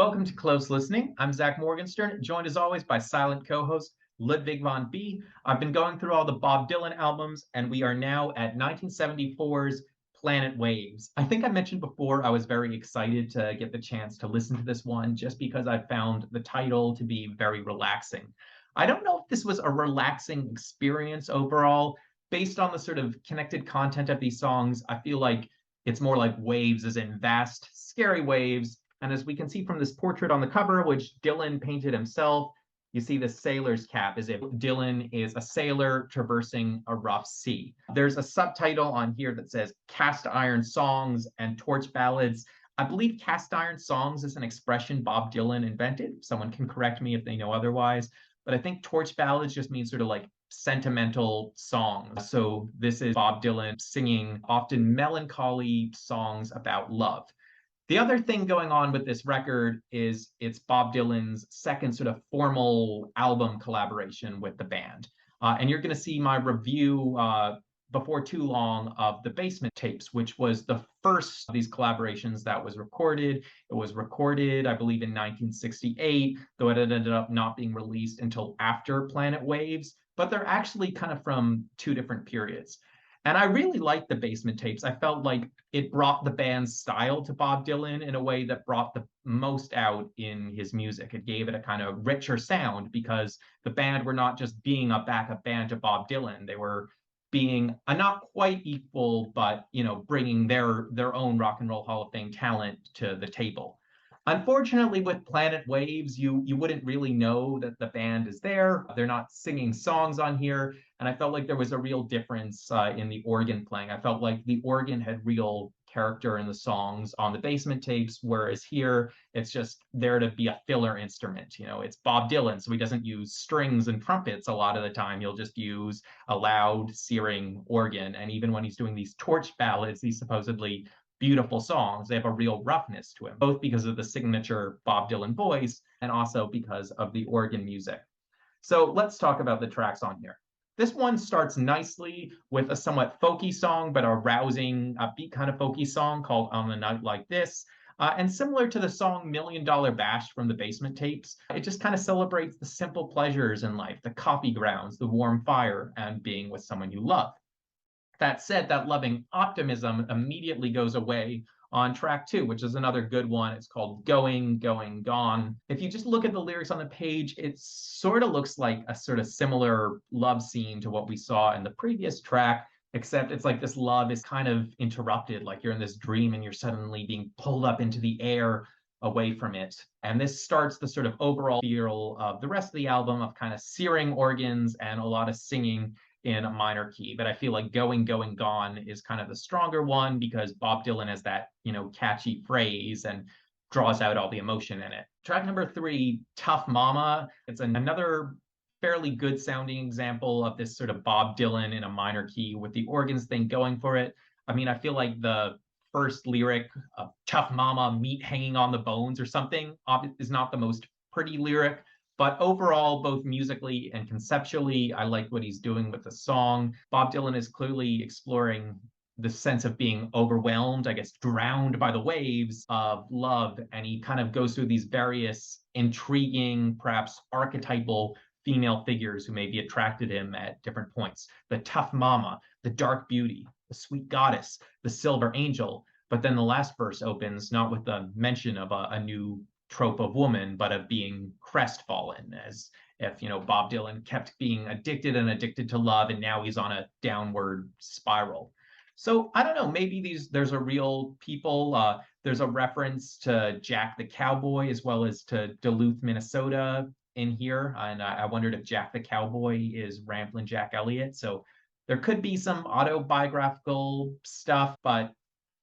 Welcome to Close Listening. I'm Zach Morgenstern, joined as always by silent co-host Ludwig von B. I've been going through all the Bob Dylan albums, and we are now at 1974's Planet Waves. I think I mentioned before I was very excited to get the chance to listen to this one just because I found the title to be very relaxing. I don't know if this was a relaxing experience overall. Based on the sort of connected content of these songs, I feel like it's more like waves, as in vast, scary waves. And as we can see from this portrait on the cover, which Dylan painted himself, you see the sailor's cap as if Dylan is a sailor traversing a rough sea. There's a subtitle on here that says Cast Iron Songs and Torch Ballads. I believe cast iron songs is an expression Bob Dylan invented. Someone can correct me if they know otherwise. But I think torch ballads just means sort of like sentimental songs. So this is Bob Dylan singing often melancholy songs about love. The other thing going on with this record is it's Bob Dylan's second sort of formal album collaboration with the band. And you're going to see my review before too long of the Basement Tapes, which was the first of these collaborations that was recorded. It was recorded, I believe, in 1968, though it ended up not being released until after Planet Waves. But they're actually kind of from two different periods. And I really liked the Basement Tapes. I felt like it brought the band's style to Bob Dylan in a way that brought the most out in his music. It gave it a kind of richer sound because the band were not just being a backup band to Bob Dylan. They were being a not quite equal, but bringing their own Rock and Roll Hall of Fame talent to the table. Unfortunately, with Planet Waves, you wouldn't really know that the band is there. They're not singing songs on here. And I felt like there was a real difference in the organ playing. I felt like the organ had real character in the songs on the Basement Tapes, whereas here it's just there to be a filler instrument. It's Bob Dylan, so he doesn't use strings and trumpets a lot of the time. He'll just use a loud, searing organ. And even when he's doing these torch ballads, these supposedly beautiful songs, they have a real roughness to him, both because of the signature Bob Dylan voice and also because of the organ music. So let's talk about the tracks on here. This one starts nicely with a somewhat folky song, but a rousing, upbeat kind of folky song called On a Night Like This. And similar to the song $1 Million Bash from the Basement Tapes, it just kind of celebrates the simple pleasures in life, the coffee grounds, the warm fire, and being with someone you love. That said, that loving optimism immediately goes away on track 2, which is another good one. It's called Going, Going, Gone. If you just look at the lyrics on the page, it sort of looks like a sort of similar love scene to what we saw in the previous track, except it's like this love is kind of interrupted, like you're in this dream and you're suddenly being pulled up into the air away from it. And this starts the sort of overall feel of the rest of the album of kind of searing organs and a lot of singing in a minor key. But I feel like Going, Going, Gone is kind of the stronger one because Bob Dylan has that, catchy phrase and draws out all the emotion in it. Track number 3, Tough Mama. It's another fairly good sounding example of this sort of Bob Dylan in a minor key with the organs thing going for it. I mean, I feel like the first lyric of Tough Mama, meat hanging on the bones or something is not the most pretty lyric. But overall, both musically and conceptually, I like what he's doing with the song. Bob Dylan is clearly exploring the sense of being overwhelmed, I guess, drowned by the waves of love. And he kind of goes through these various intriguing, perhaps archetypal female figures who maybe attracted him at different points. The tough mama, the dark beauty, the sweet goddess, the silver angel. But then the last verse opens not with the mention of a new trope of woman, but of being crestfallen, as if Bob Dylan kept being addicted to love, and now he's on a downward spiral. So I don't know, maybe there's a real people. There's a reference to Jack the Cowboy as well as to Duluth, Minnesota in here, and I wondered if Jack the Cowboy is Ramblin' Jack Elliott. So there could be some autobiographical stuff, but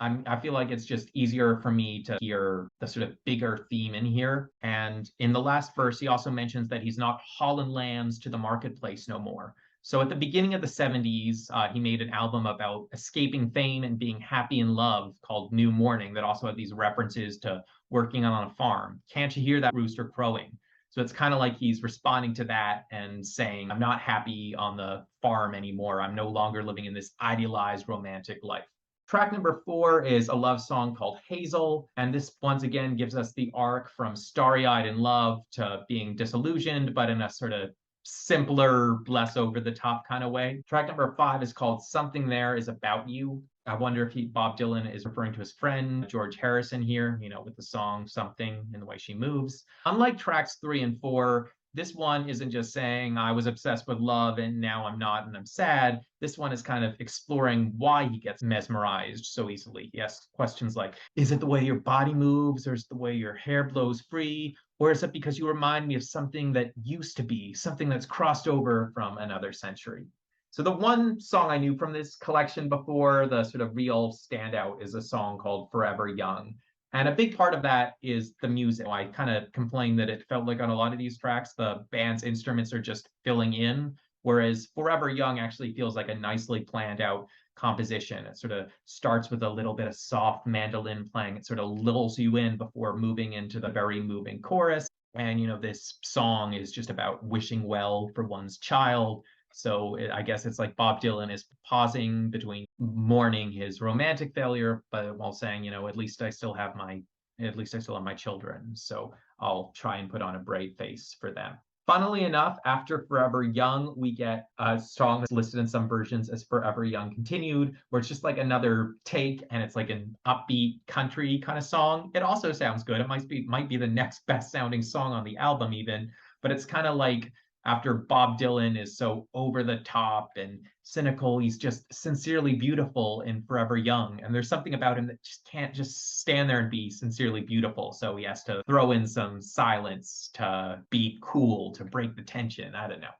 I feel like it's just easier for me to hear the sort of bigger theme in here. And in the last verse, he also mentions that he's not hauling lambs to the marketplace no more. So at the beginning of the 70s, he made an album about escaping fame and being happy in love called New Mourning that also had these references to working on a farm. Can't you hear that rooster crowing? So it's kind of like he's responding to that and saying, I'm not happy on the farm anymore. I'm no longer living in this idealized romantic life. Track number 4 is a love song called Hazel, and this once again gives us the arc from starry-eyed in love to being disillusioned, but in a sort of simpler, less over-the-top kind of way. Track number 5 is called Something There Is About You. I wonder if Bob Dylan is referring to his friend George Harrison here, with the song Something in the way she moves. Unlike tracks 3 and 4, this one isn't just saying I was obsessed with love and now I'm not and I'm sad. This one is kind of exploring why he gets mesmerized so easily. He asks questions like, is it the way your body moves, or is it the way your hair blows free, or is it because you remind me of something that used to be, something that's crossed over from another century? So the one song I knew from this collection before, the sort of real standout, is a song called Forever Young. And a big part of that is the music. I kind of complained that it felt like on a lot of these tracks, the band's instruments are just filling in, whereas Forever Young actually feels like a nicely planned out composition. It sort of starts with a little bit of soft mandolin playing. It sort of lulls you in before moving into the very moving chorus. And, this song is just about wishing well for one's child. So I guess it's like Bob Dylan is pausing between mourning his romantic failure, but while saying, at least I still have my children. So I'll try and put on a brave face for them. Funnily enough, after Forever Young, we get a song that's listed in some versions as Forever Young Continued, where it's just like another take and it's like an upbeat country kind of song. It also sounds good. It might be the next best sounding song on the album even, but it's kind of like after Bob Dylan is so over the top and cynical, he's just sincerely beautiful in Forever Young. And there's something about him that just can't just stand there and be sincerely beautiful. So he has to throw in some silence to be cool, to break the tension. I don't know.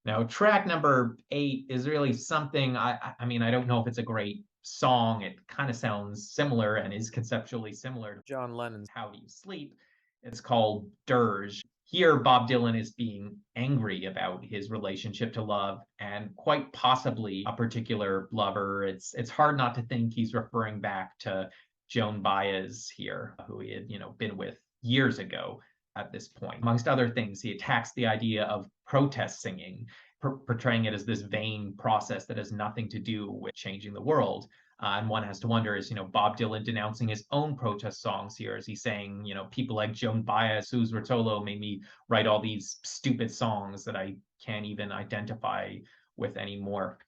Now, track number 8 is really something I mean, I don't know if it's a great song. It kind of sounds similar and is conceptually similar to John Lennon's. How Do You Sleep? It's called Dirge. Here, Bob Dylan is being angry about his relationship to love and quite possibly a particular lover. It's hard not to think he's referring back to Joan Baez here, who he had, been with years ago at this point. Amongst other things, he attacks the idea of protest singing, portraying it as this vain process that has nothing to do with changing the world. And one has to wonder, is, Bob Dylan denouncing his own protest songs here? Is he saying, people like Joan Baez, Suze Rotolo made me write all these stupid songs that I can't even identify with anymore?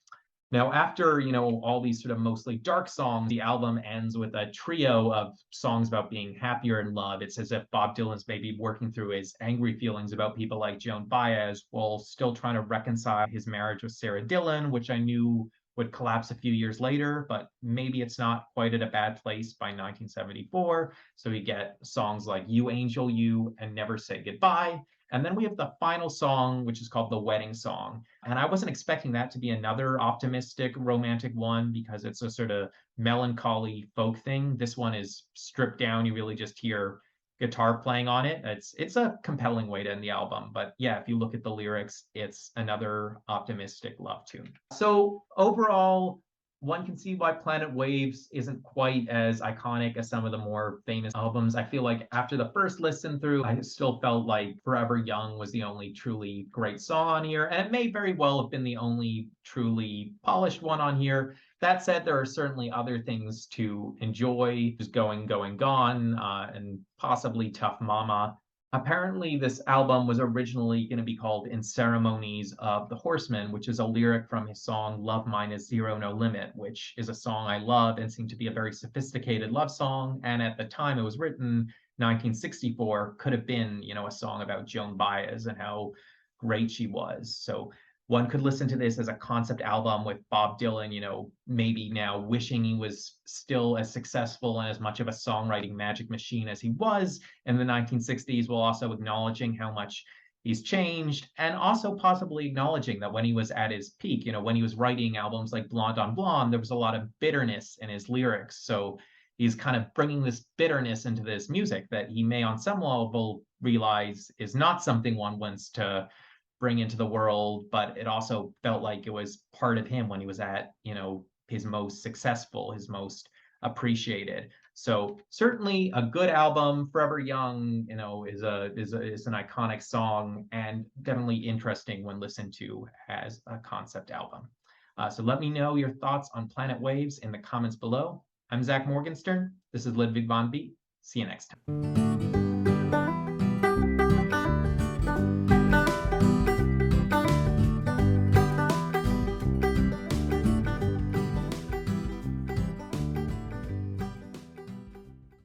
Now, after, all these sort of mostly dark songs, the album ends with a trio of songs about being happier in love. It's as if Bob Dylan's maybe working through his angry feelings about people like Joan Baez while still trying to reconcile his marriage with Sarah Dillon, which I knew would collapse a few years later, but maybe it's not quite at a bad place by 1974. So we get songs like You Angel You and Never Say Goodbye. And then we have the final song, which is called The Wedding Song. And I wasn't expecting that to be another optimistic romantic one because it's a sort of melancholy folk thing. This one is stripped down. You really just hear guitar playing on it. It's a compelling way to end the album. But yeah, if you look at the lyrics, it's another optimistic love tune. So overall, one can see why Planet Waves isn't quite as iconic as some of the more famous albums. I feel like after the first listen through, I still felt like Forever Young was the only truly great song on here, and it may very well have been the only truly polished one on here. That said, there are certainly other things to enjoy, just Going, Going, Gone, and possibly Tough Mama. Apparently, this album was originally going to be called In Ceremonies of the Horseman, which is a lyric from his song Love Mine is Zero No Limit, which is a song I love and seemed to be a very sophisticated love song. And at the time it was written, 1964, could have been, a song about Joan Baez and how great she was. So one could listen to this as a concept album with Bob Dylan, maybe now wishing he was still as successful and as much of a songwriting magic machine as he was in the 1960s, while also acknowledging how much he's changed and also possibly acknowledging that when he was at his peak, when he was writing albums like Blonde on Blonde, there was a lot of bitterness in his lyrics. So he's kind of bringing this bitterness into this music that he may on some level realize is not something one wants to bring into the world, but it also felt like it was part of him when he was at, his most successful, his most appreciated. So certainly a good album. Forever Young, is an iconic song and definitely interesting when listened to as a concept album. So let me know your thoughts on Planet Waves in the comments below. I'm Zach Morgenstern. This is Ludwig von B. See you next time.